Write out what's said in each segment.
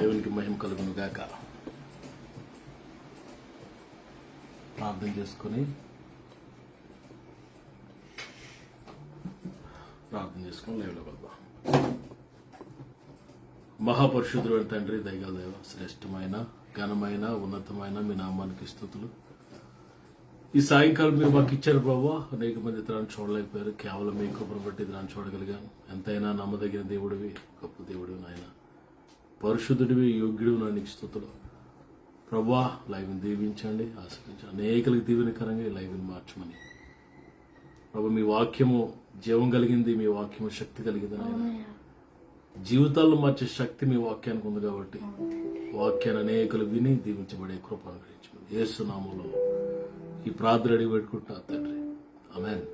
దేవునికి మహిమ కలుగును గాక. ప్రార్థన చేసుకొని లైవ్లో వెళ్దాం. మహాపరిశుద్ధుడైన తండ్రి, దయగల దేవ, శ్రేష్టమైన ఘనమైన ఉన్నతమైన మీ నామానికి స్తుతులు. ఈ సాయంకాలం మీరు మాకు ఇచ్చారు ప్రభావ. అనేక మంది ఇతరాన్ని చూడలేకపోయారు, కేవలం మీ కృపను బట్టి ఇతరాన్ని చూడగలిగాను. ఎంతైనా నమ్మదగిన దేవుడివి, గొప్ప దేవుడివి నాయన, పరిశుద్ధుడివి, యోగ్యుడివి. నా నీకు స్తుతులు ప్రభా. లైవ్ని దీవించండి, ఆశీర్వదించండి. అనేకలకు దీవెనకరంగా ఈ లైవ్ని మార్చమని ప్రభు. మీ వాక్యము జీవం కలిగింది, మీ వాక్యము శక్తి కలిగింది నాయన. జీవితాల్లో మార్చే శక్తి మీ వాక్యానికి ఉంది కాబట్టి వాక్యాన్ని అనేకలు విని దీవించబడే కృప అనుగ్రహించమని యేసు నామములో ఈ ప్రార్థన అడిగి పెట్టుకుంటున్నా తండ్రి, ఆమేన్.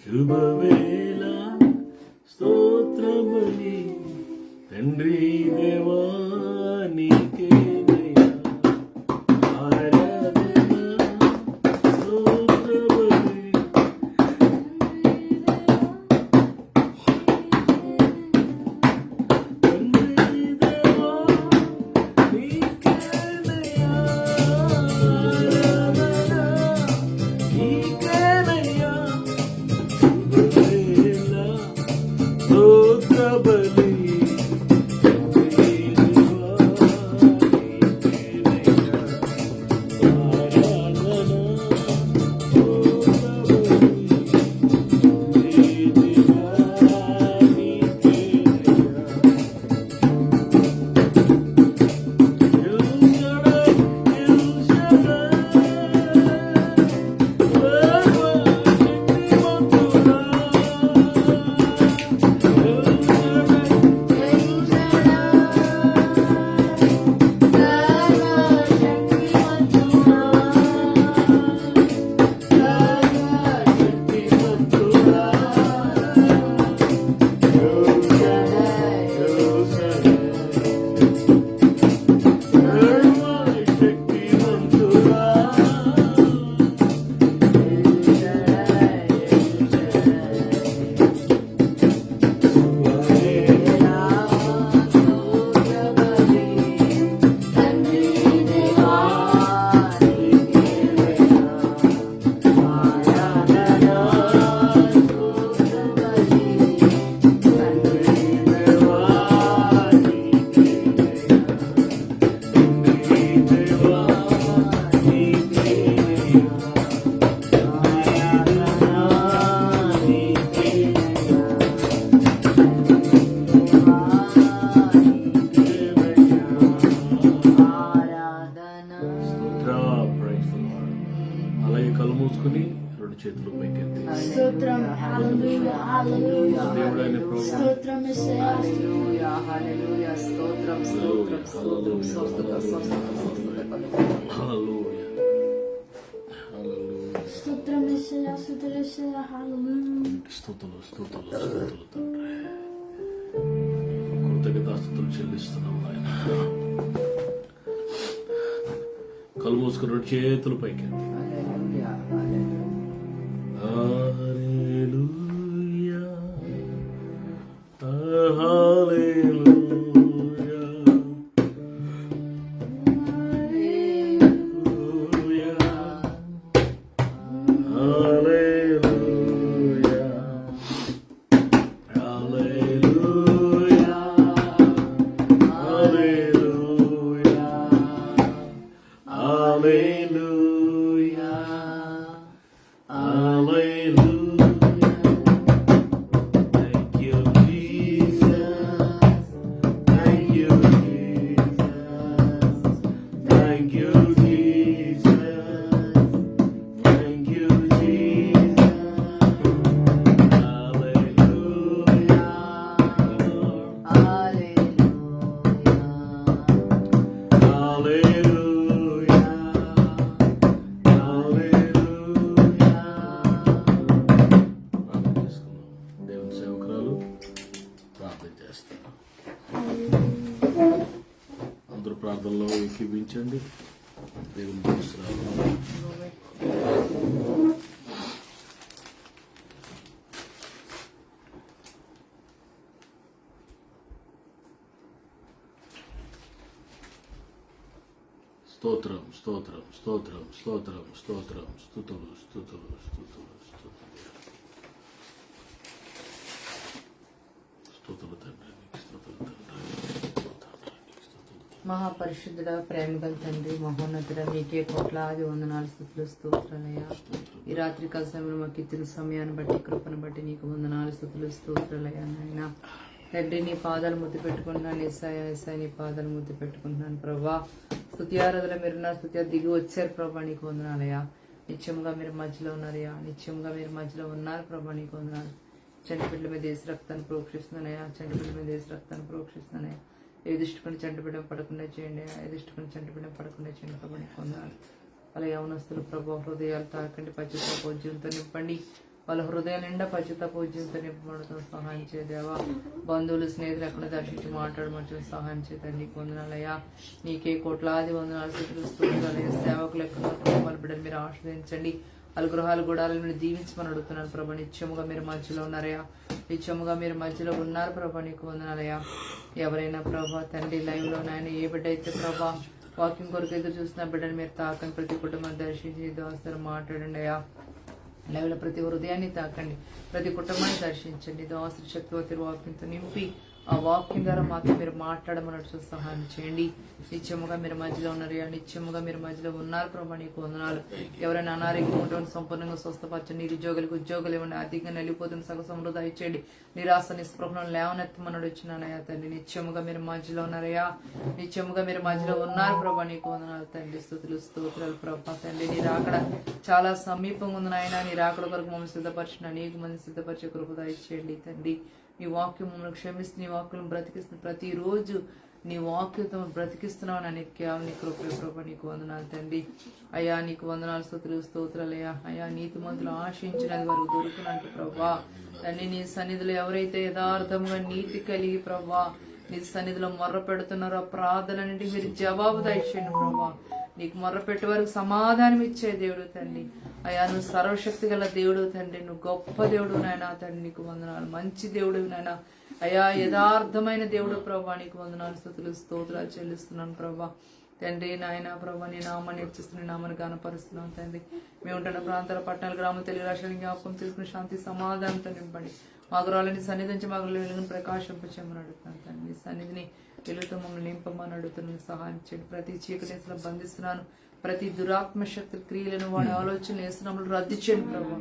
శుభవేళ స్తోత్రమని తండ్రి దేవా నీకే చేతులు పైకెత్తి స్తోత్రం, హల్లెలూయా, హల్లెలూయా, దేవుడైన ప్రభువు స్తోత్రం, యేసయ్యా, హల్లెలూయా, హల్లెలూయా, స్తోత్రం, స్తోత్రం, స్తోత్రం, స్తోత్రం, హల్లెలూయా, హల్లెలూయా, స్తోత్రం, యేసయ్యా, స్తుతులు, యేసయ్యా, హల్లెలూయా, స్తుతులు, స్తుతులు, స్తుతులు తండ్రి. కృతజ్ఞతాస్తుతులు చెల్లిస్తున్నాం నాయన. కళ్ళు మూసుకుని రెండు చేతులు పైకెత్తి Hallelujah, hallelujah, hallelujah, hallelujah, hallelujah, hallelujah. Thank you, Jesus. అందరూ ప్రార్థనలో ఏకీభించండి. దేవుని చూస్తున్నారు. స్తోత్రం స్తోత్రం స్తోత్రం స్తోత్రం స్తోత్రం స్తుతులు స్తుతులు స్తుతులు స్తుతులు స్తుతులు తండ్రి నీకు స్తుతులు మహాపరిశుద్ధుడ, ప్రేమగల తండ్రి, మహోన్నతుడ, మీకే కోట్లాది వందనాలు, స్తుతులు, స్తోత్రాలయ్యా. ఈ రాత్రి కాల సమయంలో మాకు ఇచ్చిన సమయాన్ని బట్టి, కృపను బట్టి నీకు వందనాలు, స్తుతులు, స్తోత్రాలయ్యా. నాయన తండ్రి, నీ పాదాలు ముద్దు పెట్టుకుంటున్నాను. ఎస్ఐ నీ పాదాలు ముద్దు పెట్టుకుంటున్నాను ప్రభా. స్తుతి ఆరాధన మీరున్నారు, స్తుతి దిగి వచ్చారు ప్రభా, నీకు వందనాలయ్యా. నిత్యంగా మీరు మధ్యలో ఉన్నారయ్యా, నిత్యంగా మీరు మధ్యలో ఉన్నారు ప్రభా, నీకు వందనాలు. చంటిపిడ్ల మీద దేశ రక్తాన్ని ప్రోక్షిస్తున్నానయ్యా, చంటిపిడ్ల మీద దేశ రక్తాన్ని ప్రోక్షిస్తున్నానయ్యా. ఏ దృష్టికొని చంటిపిడ్డం పడకుండా చేయండి, ఏ దృష్టికొని చంటిపిడ్డం పడకుండా చేయండి ప్రభా, నీకు వందనాలు. వాళ్ళ యవనస్తులు ప్రభా హృదయాలు తాకండి, పశ్చాత్తాపోజ్యంతో నింపండి. వాళ్ళ హృదయాల నిండా పశ్చాత్తాపోజ్యంతో నింపబడతాం సహాయం చేయదేవా. బంధువులు స్నేహితులు ఎక్కడ దర్శించి మాట్లాడమని సహాయం చేద్దాం, నీకు వందనాలయ్యా. నీకే కోట్లాది వందనాలు, స్తుతులు, స్తోత్రాలయ్యా. సేవకులు ఎక్కడ వాళ్ళ బిడ్డలు మీరు ఆశ్రయించండి. వాళ్ళ గృహాలు గూడాలను మీరు దీవించమని అడుగుతున్నాను ప్రభా. నిత్యముగా మీరు మధ్యలో ఉన్నారయ్యా, నిత్యముగా మీరు మధ్యలో ఉన్నారు ప్రభా, నీకు వందనాలయ్యా. ఎవరైనా ప్రభా తండ్రి లైవ్ లో నాయన ఏ బిడ్డ అయితే ప్రభా వాకింగ్ కొరకు ఎదురు చూసిన బిడ్డను మీరు తాకండి, ప్రతి కుటుంబాన్ని దర్శించి దోస్తరు మాట్లాడండి అయ్యా. లైవ్ లో ప్రతి హృదయాన్ని తాకండి, ప్రతి కుటుంబాన్ని దర్శించండి. దోస్తరు శక్తివతి వాకింగ్తో నింపి ఆ వాకింగ్ ద్వారా మాతో మీరు మాట్లాడమన్నట్టు సహాయం చేయండి. నిత్యముగా మీరు మధ్యలో ఉన్నారయ్యా, నిత్యముగా మీరు మధ్యలో ఉన్నారు ప్రభా, నీకు వందనాలు. ఎవరైనా అనారోగ్యం ఉంటుంది సంపూర్ణంగా స్వస్థపరచండి. నిరుద్యోగులకు ఉద్యోగులు ఇవ్వండి, అధికంగా నలిపోతున్న సగ సమృద్ధి ఇచ్చేయండి. నిరాశ నిస్పృహలను లేవనెత్తమన్నాడు వచ్చినానయ్యా తండ్రి. నిత్యముగా మీరు మధ్యలో ఉన్నారయ్యా, నిత్యముగా మీరు మధ్యలో ఉన్నారు ప్రభా, నీకు వందనాలు తండ్రి. స్తుతులు, స్తోత్రాలు ప్రభా తండ్రి. నీ రాకడ చాలా సమీపంగా ఉంది నాయన. నీ రాకడ కొరకు మమ్మల్ని సిద్ధపరిచిన అనేక మంది సిద్ధపరిచే కృప ఇచ్చేయండి తండ్రి. నీ వాక్యం మమ్మల్ని క్షమిస్తూ నీ వాక్యం బ్రతికిస్తున్న ప్రతిరోజు నీ వాక్యతో బ్రతికిస్తున్నావు అని కేవలం నీ కృప నీకు వందనాలు తండ్రి. అయ్యా నీకు వందనాలు, స్తుతులు, స్తోత్రాలయ్యా. అయ్యా నీతి మంతులు ఆశించినది వరకు దొరుకునంటూ ప్రభా తండ్రి. నీ సన్నిధిలో ఎవరైతే యథార్థంగా నీతి కలిగి ప్రభా నీ సన్నిధిలో మొర్ర పెడుతున్నారో ఆ ప్రార్థనన్నింటికి మీరు జవాబు దయచేయండి ప్రభా. నీకు మొర్ర పెట్టే వరకు సమాధానం ఇచ్చే దేవుడు తండ్రి. అయ్యా నువ్వు సర్వశక్తి గల దేవుడు తండ్రి, నువ్వు గొప్ప దేవుడు నాయనా తండ్రి, నీకు వందనాలు. మంచి దేవుడు నాయనా అయ్యా, యథార్థమైన దేవుడు ప్రభా, నీకు వందనాలు, స్తుతులు, స్తోత్రాలు చెల్లిస్తున్నాను ప్రభా తండ్రి. నాయన ప్రభా నీ నామాన్ని హెచ్చిస్తున్న నామాన్ని గానపరుస్తున్నాను తండ్రి. మేము ఉంటున్న ప్రాంతాల పట్టణాల గ్రామం తెలుగు రాష్ట్రానికి జ్ఞాపకం తీసుకుని శాంతి సమాధానంతో నింపండి. మా గృహాలని సన్నిధించి మా గృహ వెలుగును ప్రకాశింపచేయమని అడుగుతాను తండ్రి. సన్నిధిని వెలుగుతో మమ్మల్ని నింపమని అడుగుతున్నాను, సహాయం చేయండి. ప్రతి చీకటిలో బంధిస్తున్నాను, ప్రతి దురాత్మ శక్తి క్రియలను వాడి ఆలోచనలు వేస్తున్నాము రద్దు చేయండి ప్రభా.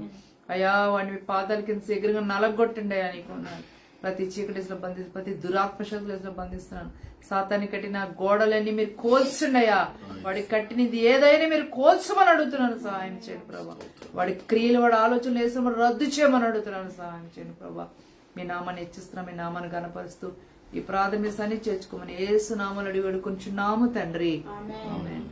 అయ్యా వాడిని పాదాల కింద శీఘ్రంగా నలగొట్టండి అయ్యా, నీకు ఉన్నాను. ప్రతి చీకటిలో బంధిస్తు ప్రతి దురాత్మ శక్తులు బంధిస్తున్నాను. సాతాన్ని కట్టిన గోడలన్నీ మీరు కోల్చండి అయ్యా. వాడికి కట్టినది ఏదైనా మీరు కోల్చమని అడుగుతున్నాను, సహాయం చేయండి ప్రభా. వాడి క్రియలు వాడి ఆలోచనలు వేసినప్పుడు రద్దు చేయమని అడుగుతున్నాను, సహాయం చేయండి ప్రభా. మీ నామాన్ని హెచ్చిస్తున్నాం, మీ నామాన్ని కనపరుస్తూ ఈ ప్రార్థన మీ సన్ని చేర్చుకోమని యేసు నామములో అడిగి వేడుకొంచున్నాము తండ్రి, ఆమేన్.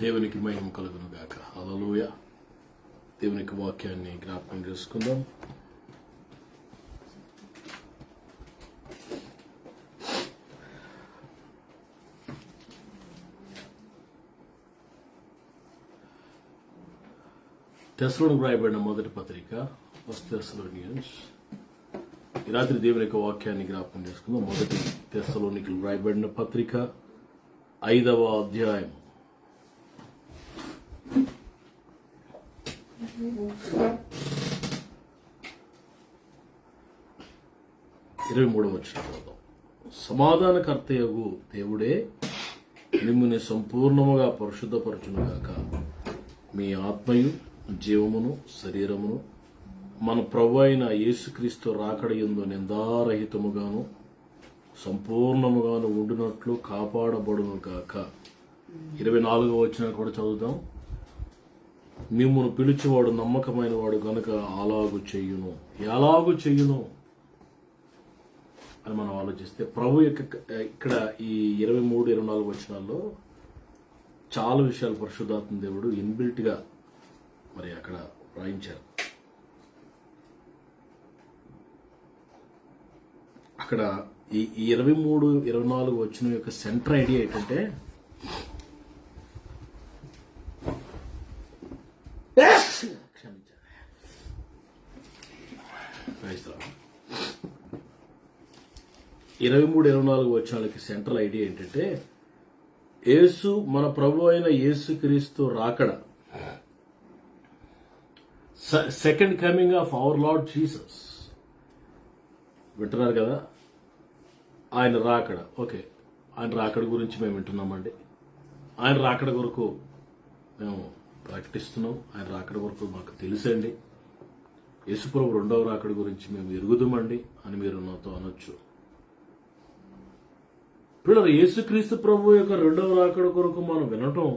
దేవునికి మహిమ కలుగును గాక. హల్లెలూయా. దేవునికి వాక్యాన్ని జ్ఞాపకం చేసుకుందాం. తెస్సలోనికి రాయబడిన మొదటి పత్రిక ఫస్ట్ థెస్సలోనియన్స్. ఈ రాత్రి దేవుని యొక్క వాక్యాన్ని జ్ఞాపకం చేసుకుందాం. మొదటి తెస్సలోనికి రాయబడిన పత్రిక 5వ అధ్యాయం 23వ వచనం. సమాధానకర్తయగు దేవుడే మిమ్ముని సంపూర్ణముగా పరిశుద్ధపరచునుగాక. మీ ఆత్మయు జీవమును శరీరమును మన ప్రభు అయిన యేసుక్రీస్తు రాకడయందు నిందారహితముగాను సంపూర్ణముగాను ఉండునట్లు కాపాడబడును గాక. 24వ వచనం కూడా చదువుదాం. మిమ్మును పిలిచేవాడు నమ్మకమైన వాడు గనుక అలాగు చెయ్యును. ఎలాగు చెయ్యును అని మనం ఆలోచిస్తే ప్రభు యొక్క ఇక్కడ ఈ 23, 24 వచనాల్లో చాలా విషయాలు పరిశుద్ధాత్మ దేవుడు ఇన్బిల్ట్ గా మరి అక్కడ రాయించారు. అక్కడ ఈ 23, 24 వచ్చిన యొక్క సెంటర్ ఐడియా ఏంటంటే క్షమించాలి 23, 24 వచ్చినాలకి సెంట్రల్ ఐడియా ఏంటంటే యేసు మన ప్రభు అయిన యేసుక్రీస్తు రాకడ, second coming of our Lord Jesus. వింటున్నారు కదా, ఆయన రాకడ. ఓకే, ఆయన రాకడ గురించి మేము వింటున్నామండి. ఆయన రాకడ కొరకు మేము ప్రకటిస్తున్నాం. ఆయన రాకడ కొరకు మాకు తెలుసండి. యేసుప్రభు రెండవ రాకడ గురించి మేము ఎరుగుదామండి అని మీరు నాతో అనొచ్చు. ఇప్పుడు యేసుక్రీస్తు ప్రభు యొక్క రెండవ రాకడ కొరకు మనం వినటం,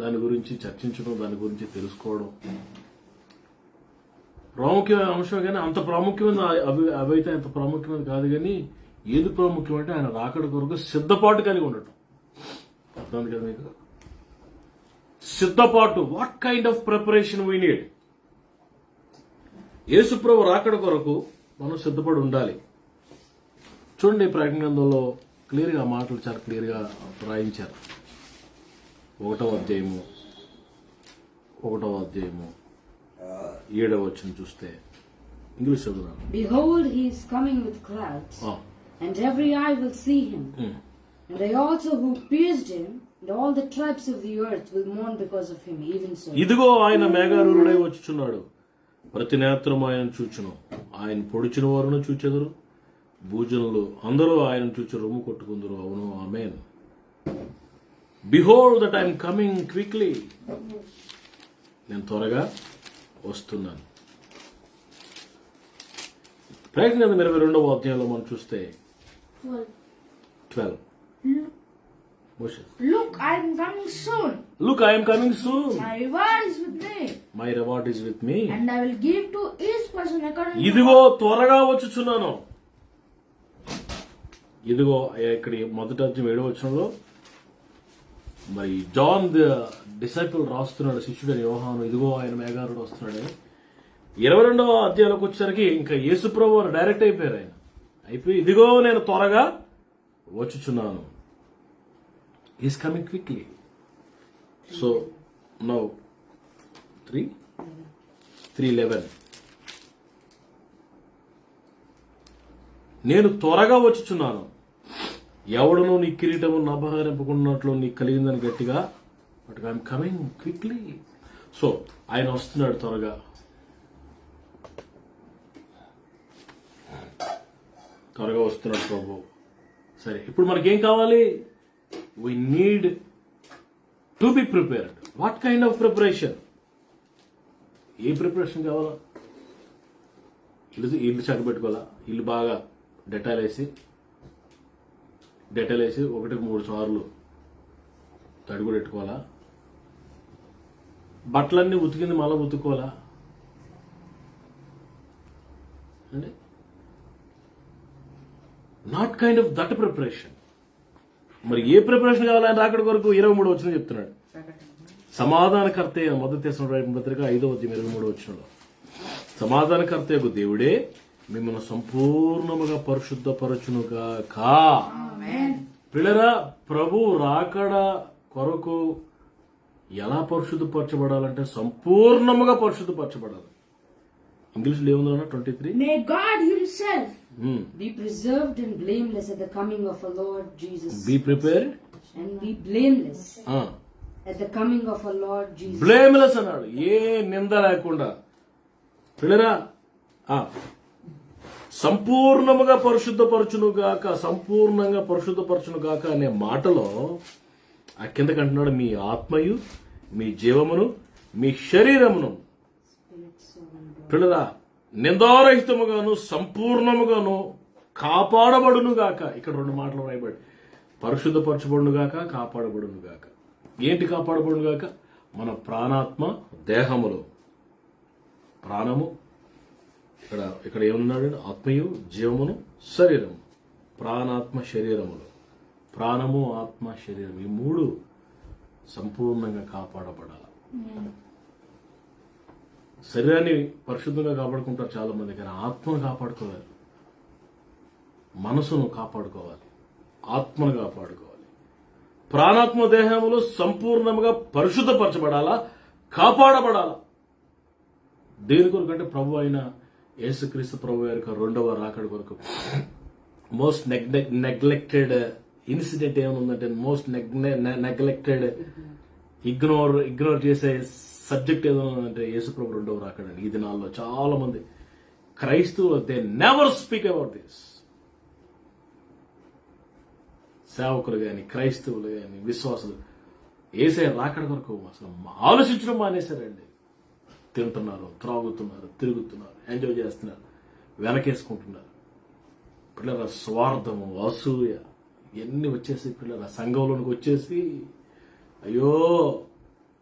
దాని గురించి చర్చించడం, దాని గురించి తెలుసుకోవడం ప్రాముఖ్యమైన అంశం. కానీ అంత ప్రాముఖ్యమైన అవైతే అంత ప్రాముఖ్యమైన కాదు. కానీ ఏది ప్రాముఖ్యం అంటే ఆయన రాకడ కొరకు సిద్ధపాటు కలిగి ఉండటం. అర్థం కదా మీకు? సిద్ధపాటు. What kind of preparation we need? Yesu ప్రభు రాకడ కొరకు మనం సిద్ధపడి ఉండాలి. చూడండి, ప్రకటన గ్రంథంలో క్లియర్గా మాటలు చాలా క్లియర్గా రాయించారు. 1వ అధ్యాయము 7వ వచనం చూస్తే ఇంగ్లీష్ చదువుతున్నాను. Behold, he is coming with clouds, and every eye will see him. And they also who pierced him, and all the tribes of the earth will mourn because of him, even so. ఇదిగో ఆయన మేఘారూఢుడై వచ్చుచున్నాడు, ప్రతి నేత్రం ఆయన చూచును. ఆయన పొడిచిన వారును చూచెదరు, భూజనులు అందరూ ఆయన చూచి రొమ్ము కొట్టుకుందరు. అవును, ఆమేన్. Behold that I am coming quickly. నేను త్వరగా వస్తున్నాను. ప్రకటన 22వ అధ్యాయంలో మనం చూస్తే 12. Look, I am coming soon. Look, I am coming soon. My reward is with me. My reward is with me. And I will give to each person according to ఇదిగో త్వరగా వచ్చుచున్నాను. ఇదిగో ఇక్కడ మొదటి అధ్యాయం 7వ వచనంలో మరి జాన్ ద డిసైపుల్ రాస్తున్నాడు, శిష్యుడని యోహాను, ఇదిగో ఆయన మేఘారుడు వస్తున్నాడని. 22వ అధ్యాయంలోకి వచ్చేసరికి ఇంకా యేసుప్రభు వారు డైరెక్ట్ అయిపోయారు. ఆయన అయిపోయి ఇదిగో నేను త్వరగా వచ్చుచున్నాను. Is coming quickly. So now 3:11 నేను త్వరగా వచ్చుచున్నాను, ఎవడను నీ కిరీటము నభహరింపకున్నట్లు నీకు కలిగిందని గట్టిగా but I'm coming quickly. So ఆయన వస్తున్నాడు త్వరగా. త్వరగా వస్తున్నాడు ప్రభు. సరే, ఇప్పుడు మనకేం కావాలి? We need to be prepared. What kind of preparation? A preparation కావాలా? ఇల్లు చక్కబెట్టుకోవాలా? ఇల్లు బాగా డెటాల్ వేసి 1-3 సార్లు తడిగుడు పెట్టుకోవాలా? బట్టలన్నీ ఉతికింది మళ్ళీ ఉతుక్కోవాలా? అంటే not kind of that preparation. మరి ఏ ప్రిపరేషన్ కావాలని రాకడ కొరకు 23 వచనం చెప్తున్నాడు. సమాధానకర్తే, మొదటి తెస్సలోనికీయులకు పత్రిక 5వ అధ్యాయం 23వ వచనంలో, సమాధానకర్తయగు దేవుడే మిమ్మల్ని సంపూర్ణముగా పరిశుద్ధపరచునుగాక. పిల్లరా, ప్రభు రాకడ కొరకు ఎలా పరిశుద్ధపరచబడాలంటే సంపూర్ణముగా పరిశుద్ధపరచబడాలి. ఇంగ్లీష్లో ఏముందో 23. May God himself be preserved and blameless at the coming of our Lord Jesus. Be prepared and be blameless at the coming of our Lord Jesus. Blameless అన్నాడు, ఏ నింద లేకుండా. పిల్లరా, సంపూర్ణముగా పరిశుద్ధపరచునుగాక, సంపూర్ణంగా పరిశుద్ధపరచునుగాక అనే మాటలో ఆ కిందకి అంటున్నాడు, మీ ఆత్మయు, మీ జీవమును, మీ శరీరమును పిల్లరా నిందారహితముగాను సంపూర్ణముగాను కాపాడబడునుగాక. ఇక్కడ 2 మాటలు రాయబడి, పరిశుద్ధపరచబడునుగాక, కాపాడబడునుగాక. ఏంటి కాపాడబడునుగాక? మన ప్రాణాత్మ దేహములు. ప్రాణము ఇక్కడ ఏమన్నాడు? ఆత్మయు, జీవమును, శరీరము. ప్రాణాత్మ శరీరములు. ప్రాణము, ఆత్మ, శరీరం, ఈ 3 సంపూర్ణంగా కాపాడబడాలి. శరీరాన్ని పరిశుద్ధంగా కాపాడుకుంటారు చాలా మంది, కానీ ఆత్మను కాపాడుకోవాలి, మనసును కాపాడుకోవాలి, ఆత్మను కాపాడుకోవాలి. ప్రాణాత్మ దేహములు సంపూర్ణంగా పరిశుద్ధపరచబడాలా, కాపాడబడాలా. దేని కొరకు అంటే ప్రభు అయిన యేసుక్రీస్తు ప్రభు యొక్క రెండవ రాకడ కొరకు. మోస్ట్ నెగ్లెక్టెడ్ ఇన్సిడెంట్ ఏమనుందంటే, మోస్ట్ నెగ్లెక్టెడ్ ఇగ్నోర్ చేసే సబ్జెక్ట్ ఏదైనా యేసు ప్రభు రెండవ రాకడండి. ఈ దినాల్లో చాలా మంది క్రైస్తవులు they never speak about this. సేవకులు గాని, క్రైస్తవులు గాని, విశ్వాసులు యేసయ్య రాకడ కొరకు అసలు ఆలోచించడం మానేశారండి. తింటున్నారు, త్రాగుతున్నారు, తిరుగుతున్నారు, ఎంజాయ్ చేస్తున్నారు, వెనకేసుకుంటున్నారు. పిల్లల స్వార్థము, అసూయ ఇవన్నీ వచ్చేసి పిల్లల సంఘంలోనికి వచ్చేసి, అయ్యో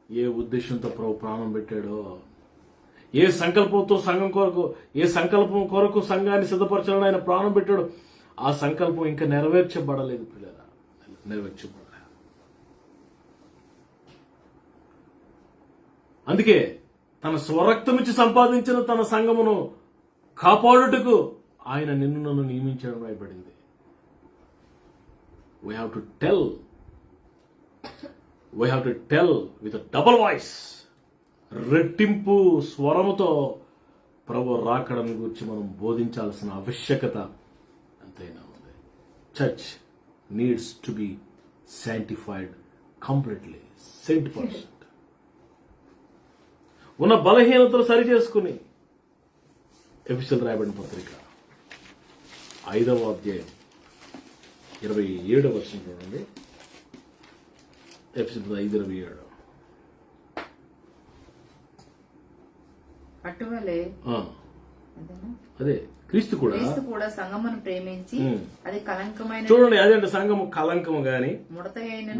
ఏ ఉద్దేశంతో ప్రభు ప్రాణం పెట్టాడో, ఏ సంకల్పంతో సంఘం కొరకు, ఏ సంకల్పం కొరకు సంఘాన్ని సిద్ధపరచాలని ఆయన ప్రాణం పెట్టాడు, ఆ సంకల్పం ఇంకా నెరవేర్చబడలేదు పిల్లల, నెరవేర్చబడలేదు. అందుకే తన స్వరక్తమిచ్చి సంపాదించిన తన సంఘమును కాపాడుటకు ఆయన నిన్ను నన్ను నియమించడం రాయబడింది. We have to tell with a double voice, రెట్టింపు స్వరముతో ప్రభు రాకడని గురించి మనం బోధించాల్సిన ఆవశ్యకత ఎంతైనా ఉంది. Church needs to be sanctified completely, 100%. ఉన్న బలహీనతలు సరి చేసుకుని, ఎఫెసీయులకు రాయబడిన పత్రిక 5వ అధ్యాయం 27వ వచనం చూడండి. ఎఫెసీయులకు 5:27. అటువలే అదే క్రీస్తు కూడా సంఘమును ప్రేమించి అది కలంకమైన, చూడండి, అదేంటే సంఘము కలంకము గాని,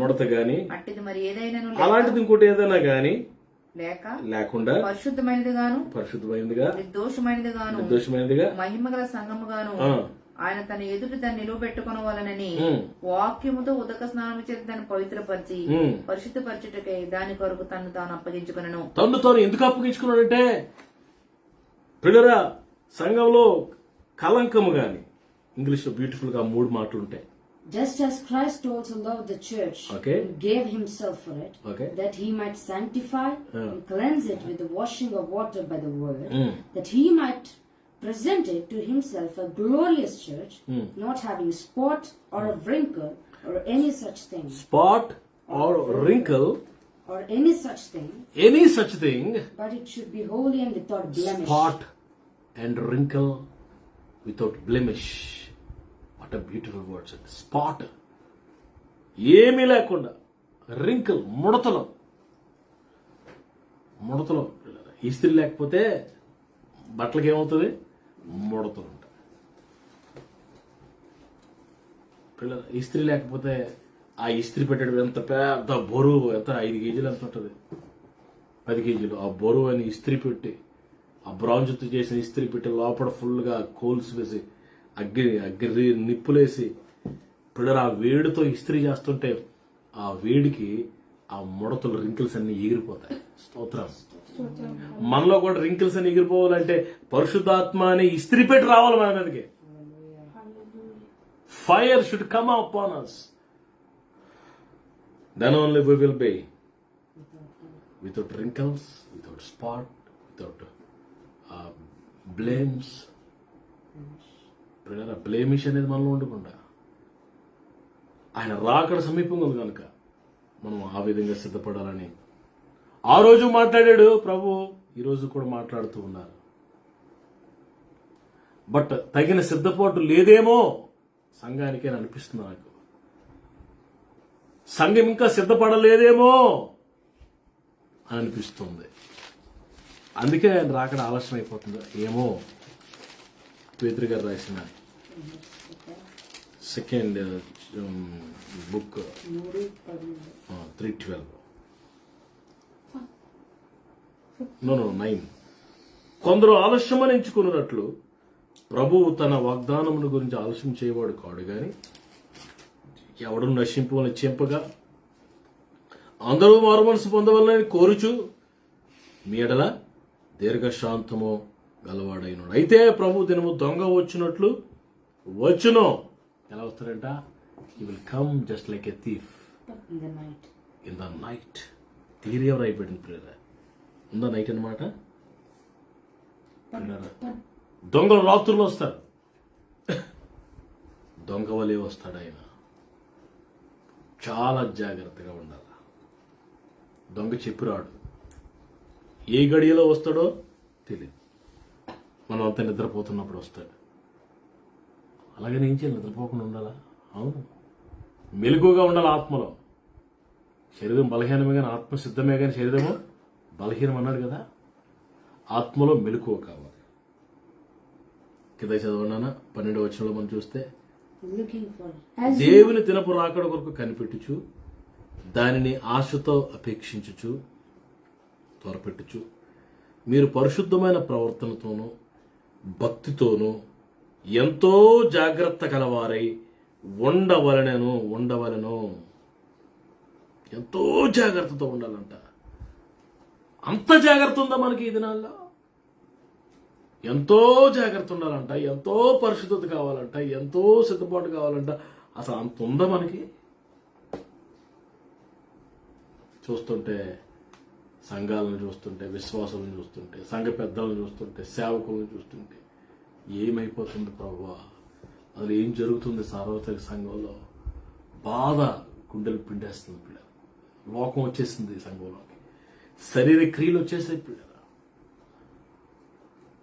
ముడత గాని, అట్టిది మరి ఏదైనా అలాంటిది ఇంకోటి ఏదైనా గాని లేకుండా పరిశుద్ధమైనదిగా నిర్దోషమైనదిగా మహిమగల సంఘము గాను ఆయన తన ఎదుట దాన్ని నిలువబెట్టుకొనవలెనని వాక్యముతో ఉదక స్నానం చేత దాన్ని పవిత్రపరిచి పరిశుద్ధపరచుటకై దాని కొరకు తను తాను అప్పగించుకున్నాను. తను తాను ఎందుకు అప్పగించుకున్నాడంటే, పిల్లరా, సంఘంలో కలంకము గాని, ఇంగ్లీష్ లో బ్యూటిఫుల్ గా 3 మాటలు ఉంటాయి. Just as Christ also loved the church and gave himself for it, that he might sanctify and cleanse it with the washing of water by the word, that he might present it to himself a glorious church, not having spot or a wrinkle or any such thing. Spot or wrinkle or any such thing. But it should be holy and without blemish. Spot and wrinkle without blemish. What a beautiful words. Spot ఏమీ లేకుండా, wrinkle ముడతలు ఇస్త్రీ లేకపోతే బట్టలకి ఏమవుతుంది? ముడతలు ఉంటాయి. పిల్లలు ఇస్త్రీ లేకపోతే ఆ ఇస్త్రీ పెట్టడం ఎంత పెద్ద బరువు, ఎంత 5 కేజీలు ఎంత ఉంటుంది, 10 కేజీలు ఆ బరువు అని ఇస్త్రీ పెట్టి, ఆ బ్రాంజ్తో చేసిన ఇస్త్రీ పెట్టి లోపల ఫుల్గా కోల్స్ వేసి అగ్గి నిప్పులేసి పిల్లలు ఆ వేడితో ఇస్త్రీ చేస్తుంటే ఆ వేడికి ఆ ముడతలు, రింకిల్స్ అన్ని ఎగిరిపోతాయి. స్తోత్రం. మనలో కూడా రింకిల్స్ అన్ని ఎగిరిపోవాలంటే పరిశుద్ధాత్మ అనే ఇస్త్రీ పెట్టి రావాలి మన మీదకి. Fire should come upon us. Then only we will be without wrinkles, without spot, without blames. బ్లేమిష్ అనేది మనలో ఉండకుండా, ఆయన రాకడ సమీపంగా ఉంది కనుక మనం ఆ విధంగా సిద్ధపడాలని ఆ రోజు మాట్లాడాడు ప్రభు, ఈ రోజు కూడా మాట్లాడుతూ ఉన్నారు. బట్ తగిన సిద్ధపాటు లేదేమో సంఘానికి అని అనిపిస్తుంది నాకు. సంఘం ఇంకా సిద్ధపడలేదేమో అని అనిపిస్తుంది. అందుకే ఆయన రాకడ ఆలస్యం అయిపోతుంది ఏమో. పేతురు గారు రాసిన 2nd బుక్ 3:12 9. కొందరు ఆలస్యమని ఎంచుకున్నట్లు ప్రభువు తన వాగ్దానముల గురించి ఆలస్యం చేయవాడు కాడు గాని ఎవడు నశింపుని చెంపగా అందరూ మారుమనసు పొందవలనని కోరుచు మీ ఎడల దీర్ఘశాంతము గలవాడైనడు. అయితే ప్రభు దినము దొంగ వచ్చినట్లు వచ్చును. ఎలా వస్తాడంట? He will come just like a thief In the night. In the night. క్లియర్గా రాయబడింది ప్రియరా. ఉందా నైట్ అన్నమాట. దొంగలు రాత్రులు వస్తారు. దొంగ వలే వస్తాడు ఆయన. చాలా జాగ్రత్తగా ఉండాలి. దొంగ చెప్పి రాడు. ఏ గడియలో వస్తాడో తెలియదు. మనం అంతా నిద్రపోతున్నప్పుడు వస్తాడు. అలాగని ఏం చేయాలి? నిద్రపోకుండా ఉండాలా? అవును, మెలకుగా ఉండాలి ఆత్మలో. శరీరం బలహీనమే కానీ ఆత్మ సిద్ధమే కానీ శరీరము బలహీనం అన్నాడు కదా. ఆత్మలో మెలకువ కావాలి. కింద చదవనా 12వ వచనంలో మనం చూస్తే, Looking for. దేవుని దినపు రాకడ కొరకు కనిపెట్టుచు, దానిని ఆశతో అపేక్షించుచు, త్వరపెట్టుచు, మీరు పరిశుద్ధమైన ప్రవర్తనతోనూ భక్తితోనూ ఎంతో జాగ్రత్త కలవారై ఉండవలెను. ఎంతో జాగ్రత్తతో ఉండాలంట. అంత జాగ్రత్త ఉందా మనకి ఈ దినాల్లో? ఎంతో జాగ్రత్త ఉండాలంట. ఎంతో పరిశుద్ధత కావాలంట. ఎంతో సిద్ధపాటు కావాలంట. అసలు అంత ఉందా మనకి? చూస్తుంటే, సంఘాలను చూస్తుంటే, విశ్వాసాలను చూస్తుంటే, సంఘ పెద్దలను చూస్తుంటే, సేవకులను చూస్తుంటే ఏమైపోతుంది ప్రభువా? అసలు ఏం జరుగుతుంది సార్వత్రిక సంఘంలో? బాధ గుండెలు పిండేస్తుంది. పిల్లలు లోకం వచ్చేసింది సంఘంలోకి. శరీర క్రియలు వచ్చేసాయి పిల్లలు.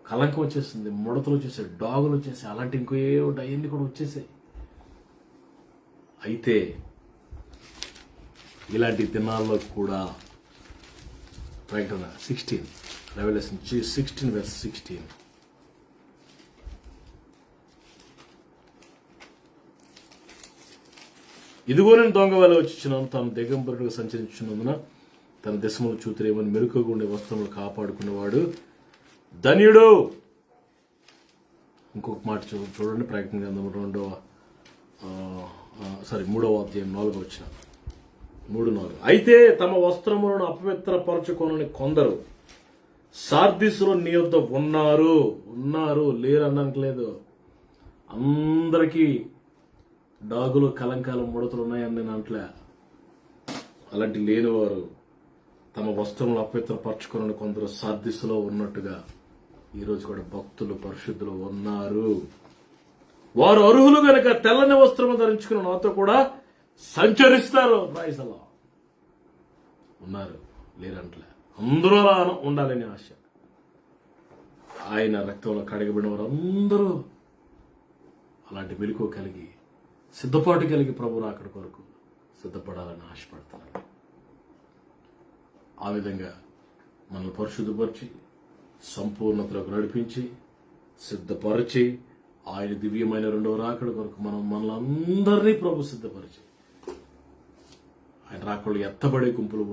కలంకం వచ్చేసింది, ముడతలు వచ్చేసాయి, డాగులు వచ్చేసాయి, అలాంటి ఇంకో ఏ అవన్నీ కూడా వచ్చేసాయి. అయితే ఇలాంటి దినాల్లో కూడా ప్రకటన 16 రెవల్యూషన్ 16:16 ఇదిగో నేను దొంగ వల్ల వచ్చినాను, తాను దిగంబరుడుగా సంచరించున్నందున తన దశములు చూతురేమని మెరుకుగా ఉండే వస్త్రములు కాపాడుకునేవాడు ధన్యుడు. ఇంకొక మాట చూడండి, ప్రకటన గ్రంథం 3వ అధ్యాయం 4వ వచనం 3:4. అయితే తమ వస్త్రములను అపవిత్రపరచుకొనని కొందరు సార్దీసులో నీ యొద్ద ఉన్నారు లేరు అనడానికి లేదు. అందరికీ డాగులు, కలంకాలు, ముడతలు ఉన్నాయని నేను అంటలే. అలాంటి లేనివారు తమ వస్త్రములు అపవిత్రపరచుకొనని కొందరు సార్దీసులో ఉన్నట్టుగా ఈరోజు కూడా భక్తులు, పరిశుద్ధులు ఉన్నారు. వారు అర్హులు గనక తెల్లని వస్త్రము ధరించుకుని నాతో కూడా సంచరిస్తారు. రాయిసలా ఉన్నారు, లేరంటలే. అందరూ అలా ఉండాలని ఆశ. ఆయన రక్తంలో కడగబడిన వారు అందరూ అలాంటి మెలకువ కలిగి, సిద్ధపాటు కలిగి ప్రభు రాకడ కొరకు సిద్ధపడాలని ఆశపడుతున్నారు. ఆ విధంగా మనల్ని పరిశుద్ధపరిచి, సంపూర్ణతలోకి నడిపించి, సిద్ధపరిచి, ఆయన దివ్యమైన రెండవ రాకడ కొరకు మనల్ని ప్రభు సిద్ధపరిచి, ఆయన రాకడలు ఎత్తబడే గుంపులు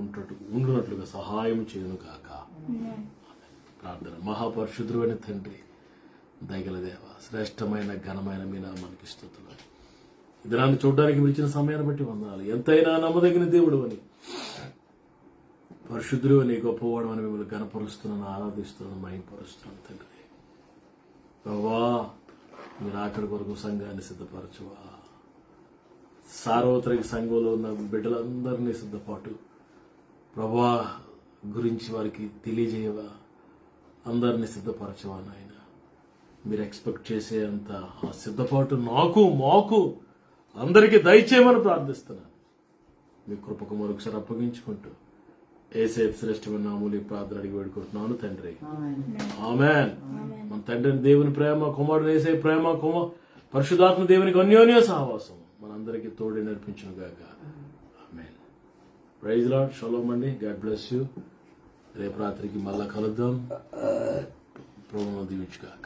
ఉండునట్లుగా సహాయం చేయను కాక. ప్రార్థన. మహాపరిశుద్ధుడైన తండ్రి, దయగల దేవ, శ్రేష్టమైన ఘనమైన మీ నామానికి స్తుతులు. ఈ దినాన్ని చూడడానికి మీరు ఇచ్చిన సమయాన్ని బట్టి వందనాలు. ఎంతైనా నమ్మదగిన దేవుడు అని, పరిశుద్ధుడు అని, గొప్పవాడు అని మిమ్మల్ని ఘనపరుస్తున్నాను, ఆరాధిస్తున్నాను, మహిమపరుస్తున్నాను తండ్రి. ప్రభా, మీరు అక్కడి కొరకు సంఘాన్ని సిద్ధపరచువా. సార్వత్రిక సంఘంలో ఉన్న బిడ్డలందరినీ సిద్ధపాటు ప్రభా గురించి వారికి తెలియజేయవా. అందరినీ సిద్ధపరచవా నాయన. మీరు ఎక్స్పెక్ట్ చేసే అంత ఆ సిద్ధపాటు మాకు అందరికీ దయచేయమని ప్రార్థిస్తున్నాను. మీ కృపకు మరొకసారి అప్పగించుకుంటూ యేసయ్య శ్రేష్టమైన నామములో ఈ ప్రార్థన అడిగి వేడుకుంటున్నాను తండ్రి. ఆమేన్. మన తండ్రిని దేవుని ప్రేమ, కుమారుడు యేసయ్య ప్రేమ, పరిశుద్ధాత్మ దేవునికి అన్యోన్య సహవాసం మనందరికీ తోడి నడిపించును గాక. ఆమేన్. Praise lord. షలోమ్ అండి. God bless you. రేపు రాత్రికి మళ్ళా కలుద్దాం. ప్రభువును దీవించుగాక.